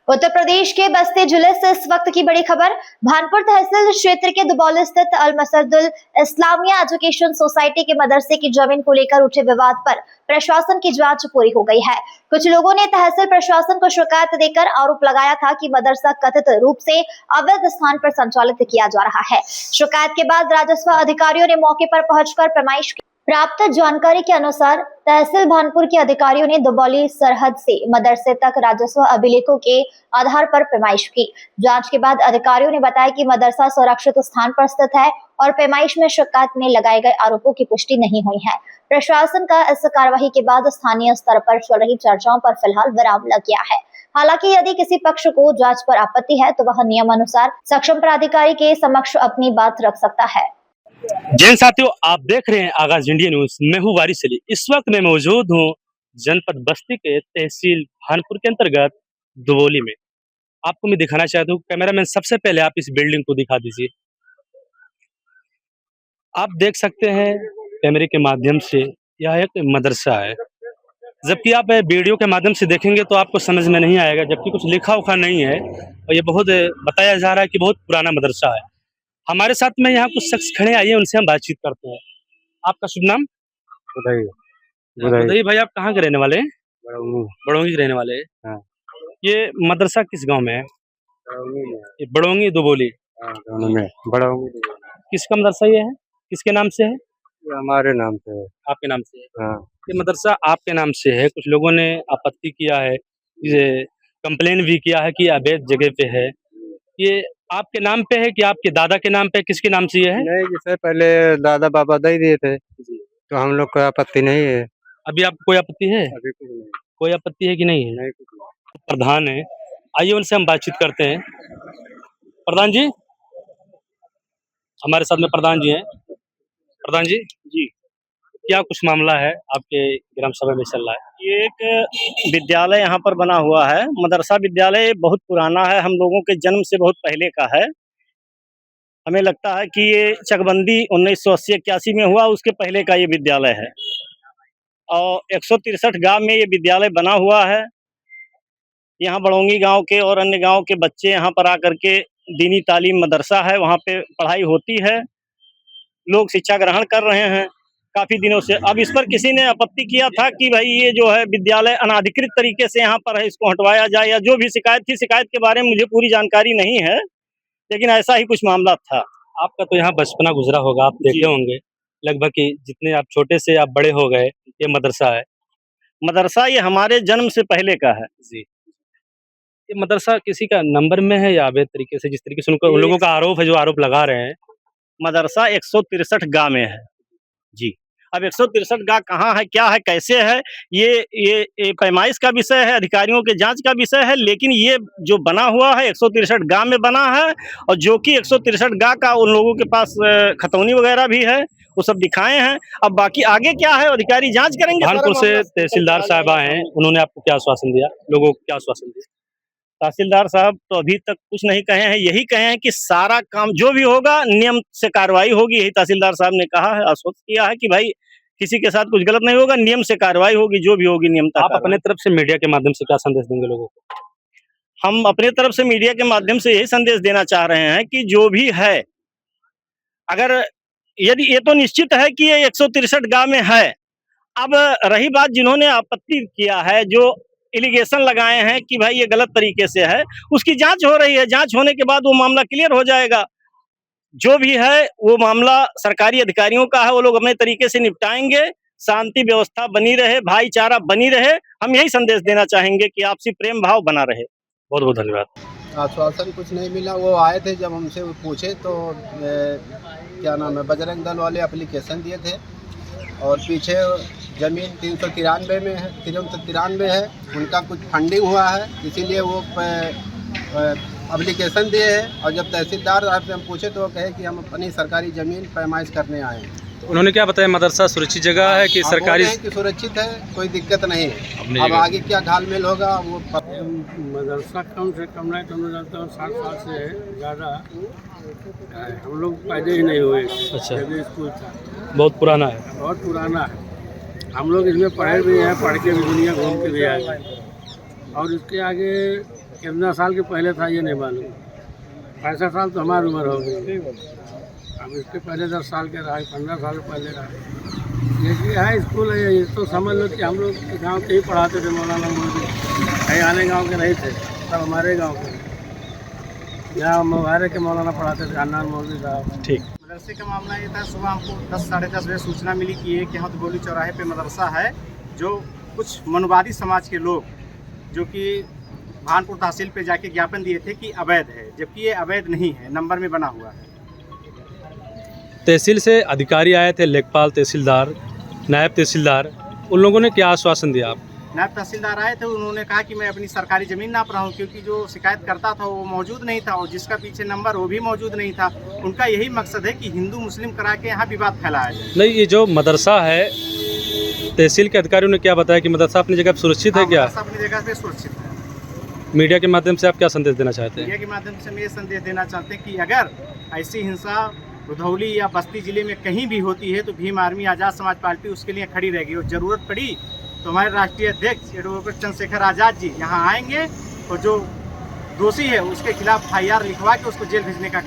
उत्तर प्रदेश के बस्ती जिले से इस वक्त की बड़ी खबर। भानपुर तहसील क्षेत्र के दुबौली स्थित अल मसदुल इस्लामिया एजुकेशन सोसाइटी के मदरसे की जमीन को लेकर उठे विवाद पर प्रशासन की जांच पूरी हो गई है। कुछ लोगों ने तहसील प्रशासन को शिकायत देकर आरोप लगाया था कि मदरसा कथित रूप से अवैध स्थान पर संचालित किया जा रहा है। शिकायत के बाद राजस्व अधिकारियों ने मौके पर पहुंचकर पैमाइश की। प्राप्त जानकारी के अनुसार तहसील भानपुर के अधिकारियों ने दुबौली सरहद से मदरसे तक राजस्व अभिलेखों के आधार पर पैमाइश की। जांच के बाद अधिकारियों ने बताया कि मदरसा सुरक्षित स्थान पर स्थित है और पैमाइश में शिकायत में लगाए गए आरोपों की पुष्टि नहीं हुई है। प्रशासन का इस कार्यवाही के बाद स्थानीय स्तर पर चल रही चर्चाओं पर फिलहाल विराम लग गया है। हालांकि यदि किसी पक्ष को जांच पर आपत्ति है तो वह नियमानुसार सक्षम प्राधिकारी के समक्ष अपनी बात रख सकता है। जैन साथियों, आप देख रहे हैं आगाज इंडिया न्यूज। मैं हूँ वारिस अली। इस वक्त मैं मौजूद हूँ जनपद बस्ती के तहसील भानपुर के अंतर्गत दुबौली में। आपको मैं दिखाना चाहता हूँ, कैमरामैन सबसे पहले आप इस बिल्डिंग को दिखा दीजिए। आप देख सकते हैं कैमरे के माध्यम से यह एक मदरसा है, जबकि आप वीडियो के माध्यम से देखेंगे तो आपको समझ में नहीं आएगा, जबकि कुछ लिखा उखा नहीं है और ये बहुत बताया जा रहा है कि बहुत पुराना मदरसा है। हमारे साथ में यहाँ कुछ शख्स खड़े, आइए उनसे हम बातचीत करते हैं। आपका शुभ नाम? बुधाई भाई, आप कहाँ के रहने वाले हैं? बड़ोंगी के रहने वाले हैं। हाँ। ये मदरसा किस गांव में है? ये बड़ोंगी दुबौली में। बड़ोंगी किसका मदरसा ये है? किसके नाम से है? ये हमारे नाम से है। आपके नाम से है? हाँ। ये मदरसा आपके नाम से है। कुछ लोगों ने आपत्ति किया है, ये कंप्लेन भी किया है कि अवैध जगह पे है। ये आपके नाम पे है कि आपके दादा के नाम पे, किसके नाम से ये है? नहीं, जैसे पहले दादा बाबा दे दिए थे तो हम लोग को आपत्ति नहीं है। अभी आपको कोई आपत्ति है? अभी कुछ नहीं। कोई आपत्ति है कि नहीं है? नहीं, कुछ नहीं। प्रधान है, आइए उनसे हम बातचीत करते हैं। प्रधान जी, हमारे साथ में प्रधान जी हैं। प्रधान जी जी, क्या कुछ मामला है आपके ग्राम सभा में चल रहा है? ये एक विद्यालय यहाँ पर बना हुआ है। मदरसा विद्यालय बहुत पुराना है, हम लोगों के जन्म से बहुत पहले का है। हमें लगता है कि ये चकबंदी 1980-81 में हुआ, उसके पहले का ये विद्यालय है और 163 गांव में ये विद्यालय बना हुआ है। यहाँ बड़ोंगी गांव के और अन्य गांव के बच्चे यहाँ पर आकर के दीनी तालीम मदरसा है, वहाँ पे पढ़ाई होती है, लोग शिक्षा ग्रहण कर रहे हैं काफी दिनों से। अब इस पर किसी ने आपत्ति किया था कि भाई ये जो है विद्यालय अनाधिकृत तरीके से यहाँ पर है, इसको हटवाया जाए, या जो भी शिकायत थी, शिकायत के बारे में मुझे पूरी जानकारी नहीं है, लेकिन ऐसा ही कुछ मामला था। आपका तो यहाँ बचपना गुजरा होगा, आप देखे होंगे लगभग कि जितने आप छोटे से आप बड़े हो गए, ये मदरसा है। मदरसा ये हमारे जन्म से पहले का है जी। ये मदरसा किसी का नंबर में है या अवैध तरीके से, जिस तरीके से उन लोगों का आरोप है, जो आरोप लगा रहे हैं? मदरसा 163 गांव में है जी। अब 163 गांव कहाँ है, क्या है, कैसे है, ये पैमाइश का विषय है, अधिकारियों के जांच का विषय है। लेकिन ये जो बना हुआ है 163 गांव में बना है, और जो कि 163 गांव का उन लोगों के पास खतौनी वगैरह भी है, वो सब दिखाए हैं। अब बाकी आगे क्या है अधिकारी जांच करेंगे। भानपुर से तहसीलदार साहब आए हैं, उन्होंने आपको क्या आश्वासन दिया, लोगों को क्या आश्वासन दिया? तहसीलदार साहब तो अभी तक कुछ नहीं कहे हैं, यही कहे हैं कि सारा काम जो भी होगा नियम से कार्रवाई होगी। यही तहसीलदार साहब ने कहा है, आश्वस्त किया है कि भाई किसी के साथ कुछ गलत नहीं होगा, नियम से कार्रवाई होगी, जो भी होगी नियम। आप अपने तरफ से मीडिया के माध्यम से क्या संदेश देंगे लोगों को? हम अपने तरफ से मीडिया के माध्यम से यही संदेश देना चाह रहे हैं कि जो भी है, अगर यदि ये तो निश्चित है कि ये 163 गांव में है। अब रही बात जिन्होंने आपत्ति किया है, जो एलिगेशन लगाए हैं कि भाई ये गलत तरीके से है, उसकी जांच हो रही है। जांच होने के बाद वो मामला क्लियर हो जाएगा। जो भी है वो मामला सरकारी अधिकारियों का है, वो लोग अपने तरीके से निपटाएंगे, शांति व्यवस्था बनी रहे, भाईचारा बनी रहे। हम यही संदेश देना चाहेंगे कि आपसी प्रेम भाव बना रहे। बहुत बहुत धन्यवाद। आश्वासन कुछ नहीं मिला। वो आए थे, जब हमसे पूछे तो क्या नाम है, बजरंग दल वाले एप्लीकेशन दिए थे और पीछे ज़मीन 393 में है, 393 है, उनका कुछ फंडिंग हुआ है, इसीलिए वो एप्लीकेशन दिए हैं। और जब तहसीलदार साहब से हम पूछे तो वो कहे कि हम अपनी सरकारी ज़मीन पैमाइश करने आए हैं। उन्होंने क्या बताया, मदरसा सुरक्षित जगह है कि सरकारी? कि सुरक्षित है, कोई दिक्कत नहीं है। अब आगे क्या घालमेल होगा वो मदरसा कम से कम नहीं तो 60 साल से ज़्यादा हम लोग पैदा ही नहीं हुए। अच्छा, स्कूल था, बहुत पुराना है। बहुत पुराना है। हम लोग इसमें पढ़े भी हैं, पढ़ के भी दुनिया घूम के भी आए। और इसके आगे कितना साल के पहले था ये नहीं मालूम। 65 साल तो हमारी उम्र हो गई, अब इसके पहले 10 साल के रहा, 15 साल पहले रहा। ये है स्कूल है, ये तो समझ लो कि हम लोग गाँव के ही पढ़ाते थे। मौलाना मौलवी कहीं आने गाँव के नहीं थे, सब हमारे गाँव के। यहाँ मुबारक के मौलाना पढ़ाते थे, अन्नान मौलवी साहब। ठीक। मदरसे का मामला ये था, सुबह हमको 10 साढ़े 10 बजे सूचना मिली कि एक यहाँ गोली चौराहे पे मदरसा है, जो कुछ मनुवादी समाज के लोग जो कि भानपुर तहसील पे जाके ज्ञापन दिए थे कि अवैध है, जबकि ये अवैध नहीं है, नंबर में बना हुआ है। तहसील से अधिकारी आए थे, लेखपाल, तहसीलदार, नायब तहसीलदार, उन लोगों ने क्या आश्वासन दिया आप? नायब तहसीलदार आए थे, उन्होंने कहा कि मैं अपनी सरकारी ज़मीन नाप रहा हूँ, क्योंकि जो शिकायत करता था वो मौजूद नहीं था और जिसका पीछे नंबर वो भी मौजूद नहीं था। उनका यही मकसद है कि हिंदू मुस्लिम करा के यहाँ विवाद फैलाया जाए। नहीं, ये जो मदरसा है, तहसील के अधिकारियों ने क्या बताया कि मदरसा अपनी जगह पर सुरक्षित है क्या? मदरसा अपनी जगह पे सुरक्षित है। मीडिया के माध्यम से आप क्या संदेश देना चाहते हैं? मीडिया के माध्यम से हम ये संदेश देना चाहते हैं कि अगर ऐसी हिंसा रुधौली या बस्ती जिले में कहीं भी होती है तो भीम आर्मी आज़ाद समाज पार्टी उसके लिए खड़ी रहेगी और ज़रूरत पड़ी तो हमारे राष्ट्रीय अध्यक्ष एडवोकेट चंद्रशेखर आज़ाद जी यहाँ आएंगे और जो दोषी है उसके खिलाफ FIR लिखवा के उसको जेल भेजने का